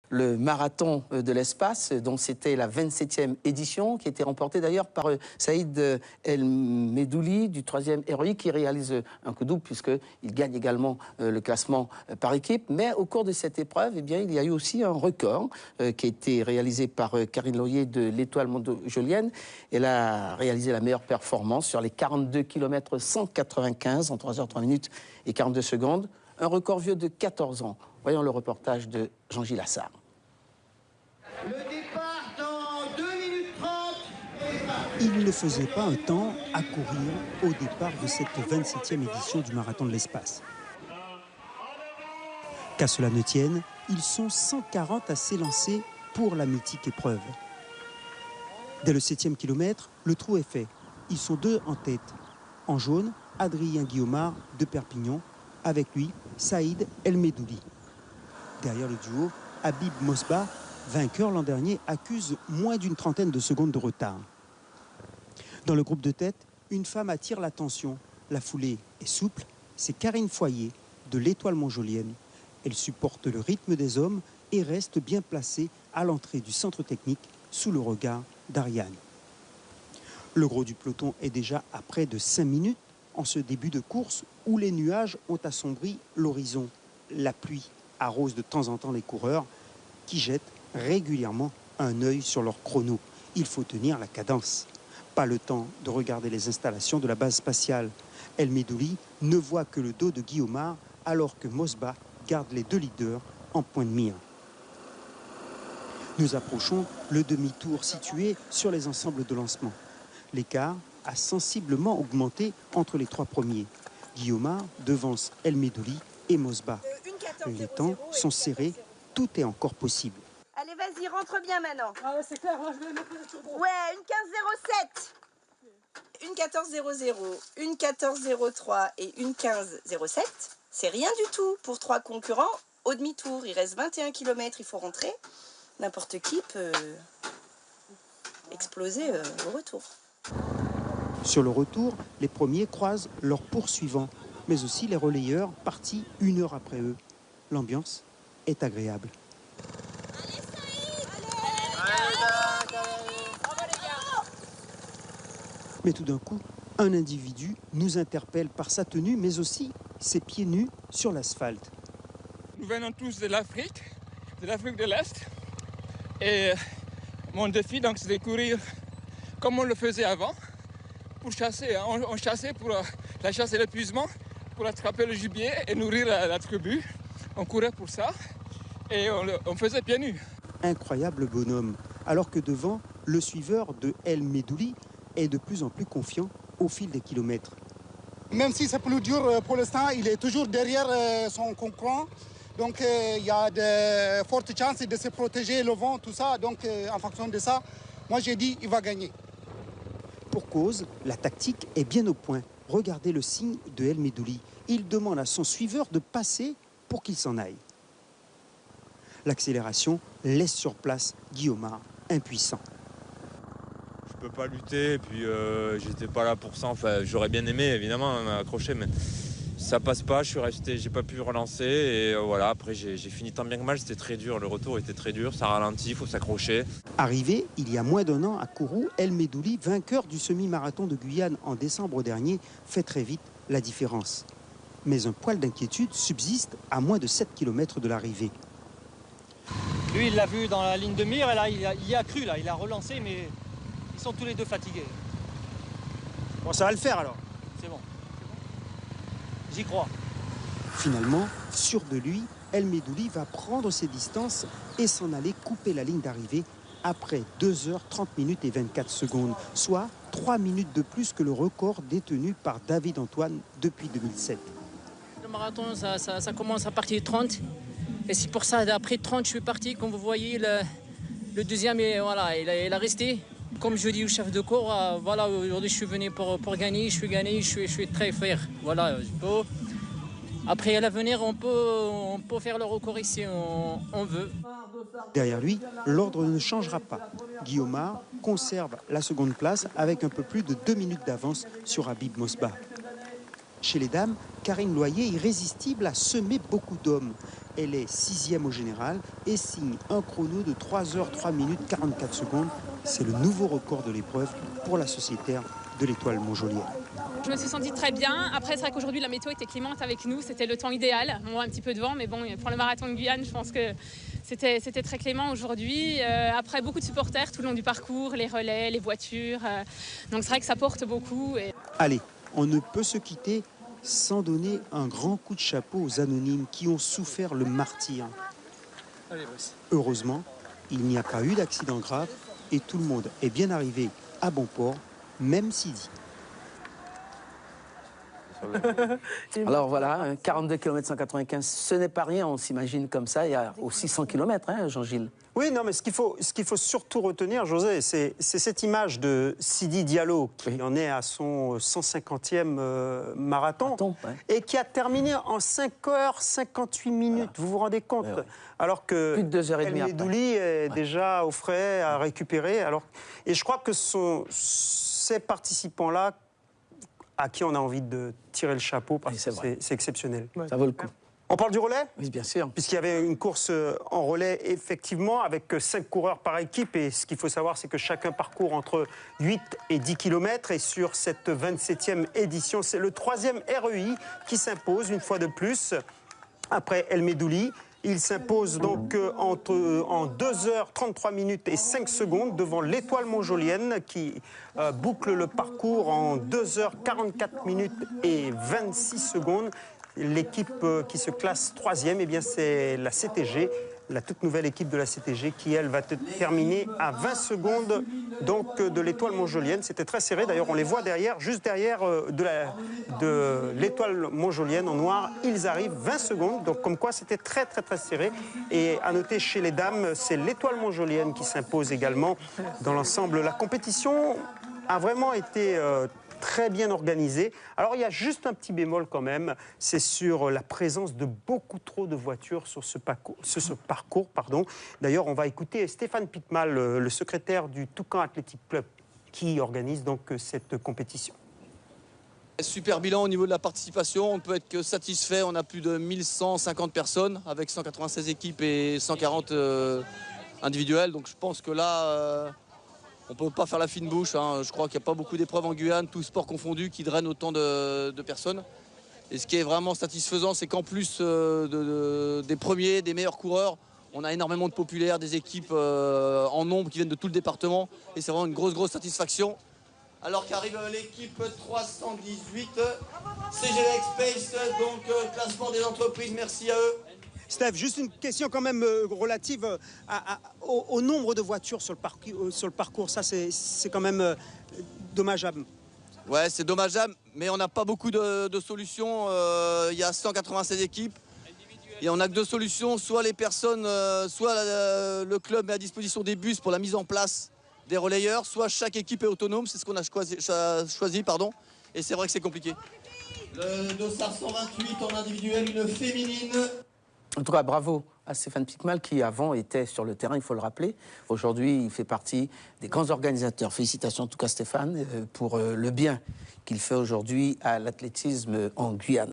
le marathon de l'espace, dont c'était la 27e édition, qui était remportée d'ailleurs par Saïd El Medouli du 3e héroïque, qui réalise un coup double puisqu'il gagne également le classement par équipe. Mais au cours de cette épreuve, eh bien, il y a eu aussi un record qui a été réalisé par Karine Laurier de l'Étoile Mondojolienne. Elle a réalisé la meilleure performance sur les 42 km 195 en 3 heures 3 minutes et 42 secondes. Un record vieux de 14 ans. Voyons le reportage de Jean-Gilles Assard. Le départ dans 2 minutes 30. Il ne faisait pas un temps à courir au départ de cette 27e édition du Marathon de l'Espace. Qu'à cela ne tienne, ils sont 140 à s'élancer pour la mythique épreuve. Dès le 7e kilomètre, le trou est fait. Ils sont 2 en tête. En jaune, Adrien Guillaumard de Perpignan. Avec lui, Saïd El Medouli. Derrière le duo, Habib Mosbah, vainqueur l'an dernier, accuse moins d'une trentaine de secondes de retard. Dans le groupe de tête, une femme attire l'attention. La foulée est souple, c'est Karine Foyer de l'Étoile Mondojolienne. Elle supporte le rythme des hommes et reste bien placée à l'entrée du centre technique sous le regard d'Ariane. Le gros du peloton est déjà à près de 5 minutes en ce début de course où les nuages ont assombri l'horizon. La pluie arrose de temps en temps les coureurs qui jettent régulièrement un œil sur leur chrono. Il faut tenir la cadence. Pas le temps de regarder les installations de la base spatiale. El Medouli ne voit que le dos de Guillaumard alors que Mosbah garde les 2 leaders en point de mire. Nous approchons le demi-tour situé sur les ensembles de lancement. L'écart a sensiblement augmenté entre les 3 premiers. Guillaumard devance El Medouli et Mosbah. Les temps sont serrés, tout est encore possible. Allez, vas-y, rentre bien maintenant. Ah ouais, c'est clair, moi je vais mettre sur droit. Ouais, une 15.07. Une 14.00, une 14.03 et une 15.07. C'est rien du tout pour 3 concurrents au demi-tour. Il reste 21 km, il faut rentrer. N'importe qui peut exploser au retour. Sur le retour, les premiers croisent leurs poursuivants, mais aussi les relayeurs partis 1 heure après eux. L'ambiance est agréable. Mais tout d'un coup, un individu nous interpelle par sa tenue, mais aussi ses pieds nus sur l'asphalte. Nous venons tous de l'Afrique de l'Est. Et mon défi, donc, c'est de courir comme on le faisait avant, pour chasser. On chassait pour la chasse et l'épuisement, pour attraper le gibier et nourrir la tribu. On courait pour ça et on faisait pieds nus. Incroyable bonhomme, alors que devant, le suiveur de El Medouli est de plus en plus confiant au fil des kilomètres. Même si c'est plus dur pour l'instant, il est toujours derrière son concurrent. Donc il y a de fortes chances de se protéger, le vent, tout ça. Donc en fonction de ça, moi j'ai dit il va gagner. Pour cause, la tactique est bien au point. Regardez le signe de El Medouli. Il demande à son suiveur de passer pour qu'il s'en aille. L'accélération laisse sur place Guillaumard, impuissant. Je peux pas lutter, et puis j'étais pas là pour ça. Enfin, j'aurais bien aimé évidemment m'accrocher, mais ça passe pas. Je suis resté, j'ai pas pu relancer et voilà. Après, j'ai fini tant bien que mal. C'était très dur. Le retour était très dur. Ça ralentit, il faut s'accrocher. Arrivé il y a moins d'1 an à Kourou, El Medouli, vainqueur du semi-marathon de Guyane en décembre dernier, fait très vite la différence. Mais un poil d'inquiétude subsiste à moins de 7 km de l'arrivée. Lui, il l'a vu dans la ligne de mire et là, il y a cru, là. Il a relancé, mais ils sont tous les deux fatigués. Bon, ça va le faire alors. C'est bon. J'y crois. Finalement, sûr de lui, El Medouli va prendre ses distances et s'en aller couper la ligne d'arrivée après 2 heures 30 minutes et 24 secondes, soit 3 minutes de plus que le record détenu par David Antoine depuis 2007. Le marathon, ça commence à partir de 30. Et c'est pour ça, d'après 30, je suis parti. Comme vous voyez, le deuxième, voilà, il a resté. Comme je dis au chef de cours, voilà, aujourd'hui, je suis venu pour gagner. Je suis très fier. Voilà, après, à l'avenir, on peut faire le record ici, on veut. Derrière lui, l'ordre ne changera pas. Guillaumard conserve la seconde place avec un peu plus de 2 minutes d'avance sur Habib Mosbah. Chez les dames, Karine Loyer, irrésistible, a semé beaucoup d'hommes. Elle est 6e au général et signe un chrono de 3h 3 minutes 44 secondes. C'est le nouveau record de l'épreuve pour la sociétaire de l'Étoile Montjolienne. Je me suis sentie très bien. Après, c'est vrai qu'aujourd'hui, la météo était clémente avec nous. C'était le temps idéal. Bon, un petit peu de vent, mais bon, pour le marathon de Guyane, je pense que c'était très clément aujourd'hui. Après, beaucoup de supporters tout le long du parcours, les relais, les voitures. Donc, c'est vrai que ça porte beaucoup. Allez, on ne peut se quitter sans donner un grand coup de chapeau aux anonymes qui ont souffert le martyre. Heureusement, il n'y a pas eu d'accident grave et tout le monde est bien arrivé à bon port, même Sidi. Alors voilà, 42 km 195, ce n'est pas rien, on s'imagine comme ça, il y a aussi 100 km, hein, Jean-Gilles. Oui, non, mais ce qu'il faut surtout retenir, José, c'est cette image de Sidi Diallo, qui en est à son 150e marathon, et qui a terminé en 5h58 minutes, vous vous rendez compte? Alors que plus de 2h30 El Medouli est déjà au frais, à récupérer. Et je crois que ces participants-là, à qui on a envie de tirer le chapeau, parce que c'est exceptionnel. Ça vaut le coup. On parle du relais? Oui, bien sûr. Puisqu'il y avait une course en relais, effectivement, avec 5 coureurs par équipe. Et ce qu'il faut savoir, c'est que chacun parcourt entre 8 et 10 km. Et sur cette 27e édition, c'est le 3e REI qui s'impose une fois de plus, après El Medouli. Il s'impose donc en 2h33 minutes et 5 secondes devant l'Étoile Montjolienne qui boucle le parcours en 2h44 minutes et 26 secondes. L'équipe qui se classe 3e, eh bien c'est la CTG, la toute nouvelle équipe de la CTG qui, elle, va terminer à 20 secondes donc, de l'Étoile Montjolienne. C'était très serré, d'ailleurs on les voit derrière, juste derrière de l'Étoile Montjolienne en noir. Ils arrivent 20 secondes, donc comme quoi c'était très serré. Et à noter chez les dames, c'est l'Étoile Montjolienne qui s'impose également dans l'ensemble. La compétition a vraiment été très bien organisé. Alors il y a juste un petit bémol quand même, c'est sur la présence de beaucoup trop de voitures sur ce parcours. D'ailleurs, on va écouter Stéphane Pitmal, le secrétaire du Toucan Athletic Club, qui organise donc cette compétition. Super bilan au niveau de la participation, on ne peut être que satisfait. On a plus de 1150 personnes avec 196 équipes et 140 individuels. Donc je pense que là, on ne peut pas faire la fine bouche, hein. Je crois qu'il n'y a pas beaucoup d'épreuves en Guyane, tous sports confondus, qui drainent autant de personnes. Et ce qui est vraiment satisfaisant, c'est qu'en plus des premiers, des meilleurs coureurs, on a énormément de populaires, des équipes en nombre qui viennent de tout le département. Et c'est vraiment une grosse satisfaction. Alors qu'arrive l'équipe 318, CGLX Space, donc classement des entreprises, merci à eux. Steph, juste une question quand même relative au nombre de voitures sur le parcours. Ça, c'est quand même dommageable. Ouais, c'est dommageable, mais on n'a pas beaucoup de solutions. Il y a 196 équipes et on n'a que deux solutions. Soit les personnes, soit le club met à disposition des bus pour la mise en place des relayeurs, soit chaque équipe est autonome. C'est ce qu'on a choisi, pardon. Et c'est vrai que c'est compliqué. Le dossard 128 en individuel, une féminine. En tout cas, bravo à Stéphane Pitmal qui avant était sur le terrain, il faut le rappeler. Aujourd'hui, il fait partie des grands organisateurs. Félicitations en tout cas Stéphane pour le bien qu'il fait aujourd'hui à l'athlétisme en Guyane.